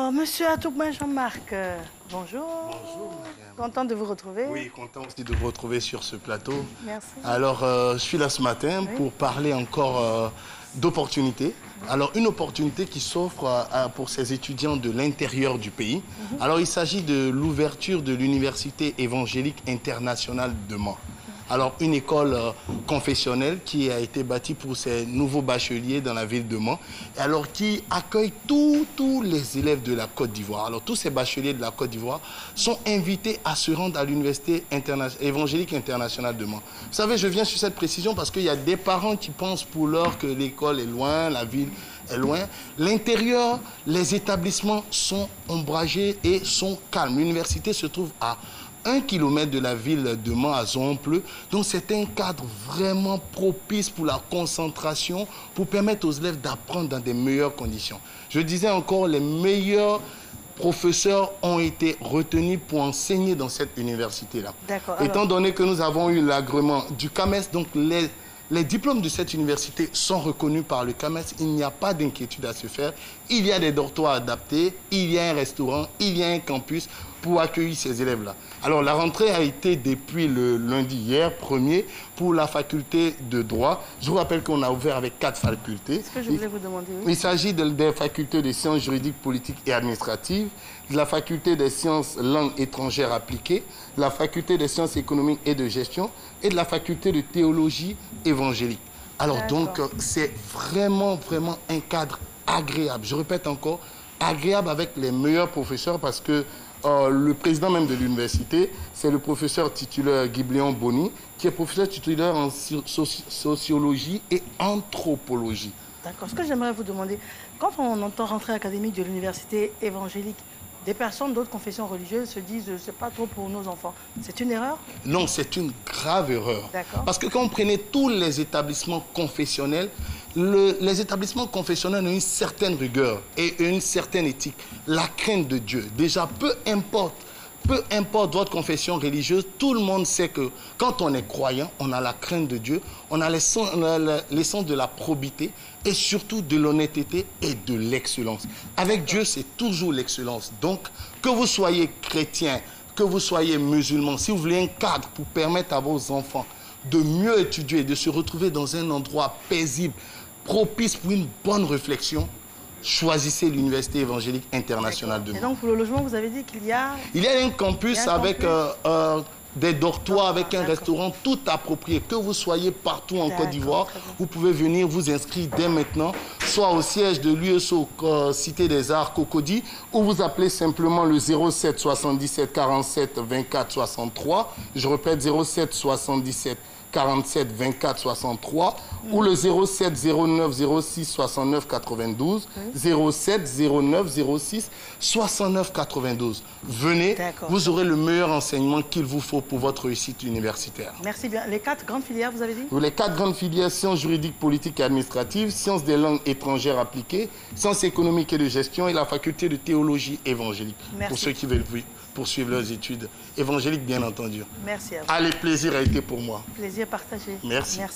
Alors, monsieur Atoukben Jean-Marc, bonjour. Bonjour, madame. Content de vous retrouver. Oui, content aussi de vous retrouver sur ce plateau. Merci. Alors, je suis là ce matin pour parler encore d'opportunités. Alors, une opportunité qui s'offre pour ces étudiants de l'intérieur du pays. Alors, il s'agit de l'ouverture de l'Université évangélique internationale de Mans. Alors, une école confessionnelle qui a été bâtie pour ces nouveaux bacheliers dans la ville de Mans. Alors, qui accueille tous les élèves de la Côte d'Ivoire. Alors, tous ces bacheliers de la Côte d'Ivoire sont invités à se rendre à l'Université évangélique internationale de Mans. Vous savez, je viens sur cette précision parce qu'il y a des parents qui pensent pour l'heure que l'école est loin, la ville est loin. L'intérieur, les établissements sont ombragés et sont calmes. L'université se trouve à 1 kilomètre de la ville de Mans à Zomple. Donc c'est un cadre vraiment propice pour la concentration, pour permettre aux élèves d'apprendre dans des meilleures conditions. Je disais encore, les meilleurs professeurs ont été retenus pour enseigner dans cette université-là. Étant donné que nous avons eu l'agrément du CAMES, donc les diplômes de cette université sont reconnus par le CAMES. Il n'y a pas d'inquiétude à se faire. Il y a des dortoirs adaptés, il y a un restaurant, il y a un campus pour accueillir ces élèves-là. Alors, la rentrée a été depuis le lundi hier, 1er, pour la faculté de droit. Je vous rappelle qu'on a ouvert avec 4 facultés. Ce que je voulais vous demander, oui. Il s'agit des facultés de sciences juridiques, politiques et administratives, de la faculté des sciences langues étrangères appliquées, de la faculté des sciences économiques et de gestion et de la faculté de théologie évangélique. Alors donc, c'est vraiment un cadre agréable. Je répète encore, agréable avec les meilleurs professeurs parce que le président même de l'université, c'est le professeur titulaire Guibléon Boni, qui est professeur titulaire en sociologie et anthropologie. D'accord. Ce que j'aimerais vous demander, quand on entend rentrée académique de l'université évangélique, des personnes d'autres confessions religieuses se disent « c'est pas trop pour nos enfants ». C'est une erreur? Non, c'est une grave erreur. Parce que quand on prenait tous les établissements confessionnels, les établissements confessionnels ont une certaine rigueur et une certaine éthique. La crainte de Dieu. Déjà, peu importe votre confession religieuse, tout le monde sait que quand on est croyant, on a la crainte de Dieu, on a l'essence de la probité et surtout de l'honnêteté et de l'excellence. Avec Dieu, c'est toujours l'excellence. Donc, que vous soyez chrétien, que vous soyez musulman, si vous voulez un cadre pour permettre à vos enfants de mieux étudier, de se retrouver dans un endroit paisible, propice pour une bonne réflexion, choisissez l'Université évangélique internationale de Mans. Et donc, pour le logement, vous avez dit qu'il y a... Il y a un campus avec des dortoirs, avec un restaurant tout approprié. Que vous soyez partout en Côte d'Ivoire, vous pouvez venir vous inscrire dès maintenant, soit au siège de l'USO Cité des Arts Cocody, ou vous appelez simplement le 07 77 47 24 63. Je répète, 07 77 47 24 63 ou le 07 09 06 69 92 07 09 06 69 92. Venez, vous aurez le meilleur enseignement qu'il vous faut pour votre réussite universitaire. Merci bien. Les 4 grandes filières, vous avez dit? Les 4 grandes filières, sciences juridiques, politiques et administratives, sciences des langues étrangères appliquées, sciences économiques et de gestion et la faculté de théologie évangélique. Merci. Pour ceux qui veulent poursuivre leurs études évangéliques, bien entendu. Merci à vous. Allez, plaisir a été pour moi. Plaisir partagé. Merci.